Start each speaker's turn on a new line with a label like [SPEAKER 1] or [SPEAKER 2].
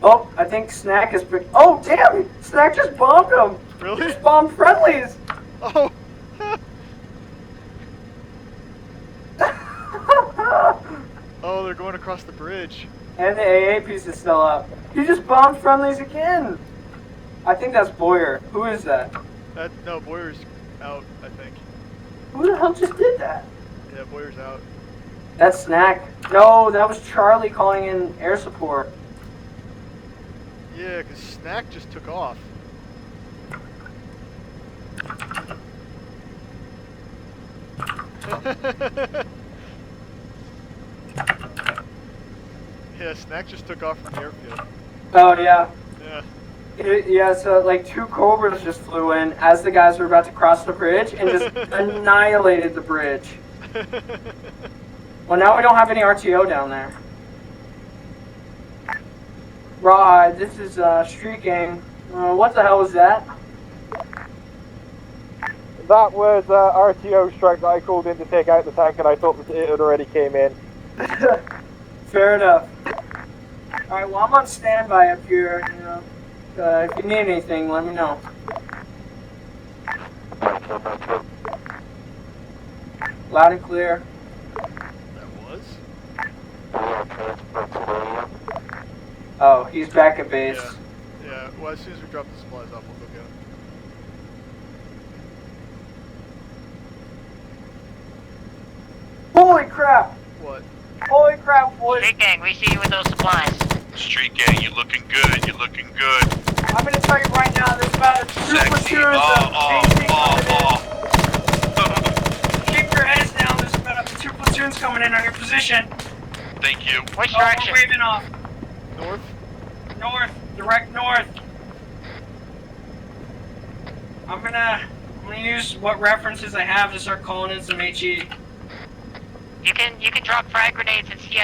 [SPEAKER 1] Oh, I think Snack is pretty. Oh, damn! Snack just bombed him!
[SPEAKER 2] Really?
[SPEAKER 1] He just bombed friendlies!
[SPEAKER 2] Oh! Oh, they're going across the bridge.
[SPEAKER 1] And the AA piece is still up. He just bombed friendlies again! I think that's Boyer. Who is that?
[SPEAKER 2] No, Boyer's out, I think.
[SPEAKER 1] Who the hell just did that?
[SPEAKER 2] Yeah, Boyer's out.
[SPEAKER 1] That's Snack. No, that was Charlie calling in air support.
[SPEAKER 2] Yeah, because Snack just took off. Yeah, Snack just took off from the airfield.
[SPEAKER 1] Oh, yeah.
[SPEAKER 2] Yeah.
[SPEAKER 1] Yeah, so like 2 Cobras just flew in as the guys were about to cross the bridge and just annihilated the bridge. Well, now we don't have any RTO down there. Rawhide, this is Street Gang. What the hell was that?
[SPEAKER 3] That was RTO strike that I called in to take out the tank, and I thought that it had already came in.
[SPEAKER 1] Fair enough. Alright, well, I'm on standby up here, you know. If you need anything, let me know. Loud and clear.
[SPEAKER 2] That was?
[SPEAKER 1] Oh, he's back at base.
[SPEAKER 2] Yeah. Yeah, well, as soon as we drop the supplies off, we'll go get them.
[SPEAKER 1] Holy crap!
[SPEAKER 2] What?
[SPEAKER 1] Holy crap, boys!
[SPEAKER 4] Street Gang, we see you with those supplies.
[SPEAKER 5] Street Gang, you're looking good, you're looking good.
[SPEAKER 1] I'm gonna tell you right now, there's about 2
[SPEAKER 5] Sexy,
[SPEAKER 1] platoons of
[SPEAKER 5] oh.
[SPEAKER 1] Keep your heads down, there's about 2 platoons coming in on your position.
[SPEAKER 5] Thank you.
[SPEAKER 4] Which
[SPEAKER 1] Oh,
[SPEAKER 4] direction?
[SPEAKER 1] we're waving off.
[SPEAKER 2] North?
[SPEAKER 1] North, direct north. I'm gonna use what references I have to start calling in some HE.
[SPEAKER 4] You can drop frag grenades and see